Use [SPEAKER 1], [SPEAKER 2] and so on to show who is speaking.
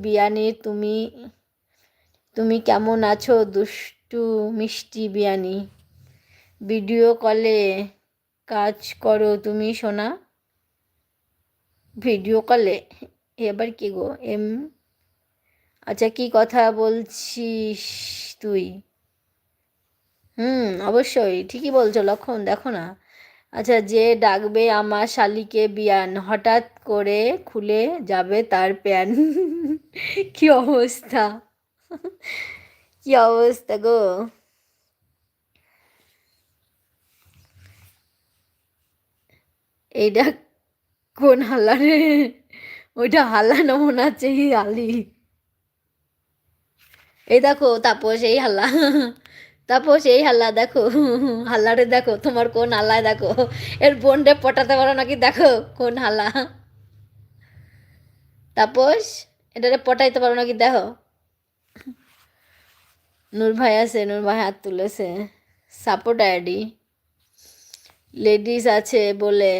[SPEAKER 1] বিয়ানি, তুমি তুমি কেমন আছো দুষ্টু মিষ্টি বিয়ানি? ভিডিও কলে কাজ করো তুমি সোনা? ভিডিও কলে এবার কি গো আচ্ছা, কি কথা বলছিস তুই? অবশ্যই ঠিকই বলছো লক্ষণ, দেখো না। আচ্ছা, যে ডাকবে আমার শালিকে বিয়ান, হঠাৎ করে খুলে যাবে তার প্যান। কি অবস্থা! কি অবস্থা গো! এইটা কোন হাল্লা রে? ওইটা হাল্লা না, মনে হচ্ছে এই আলি। এই দেখো তাপস, এই হাল্লা। তাপস, এই হাল্লা দেখো। হাল্লারে দেখো, তোমার কোন হাল্লায় দেখো। এর বোনরে পটাতে পারো নাকি দেখো, কোন হাল্লা। তাপস, এটারে পটাইতে পারো নাকি দেখো। নূর ভাই আছে, নূর ভাই হাত তুলেছে। সাপোর্ট আইডি লেডিস আছে বলে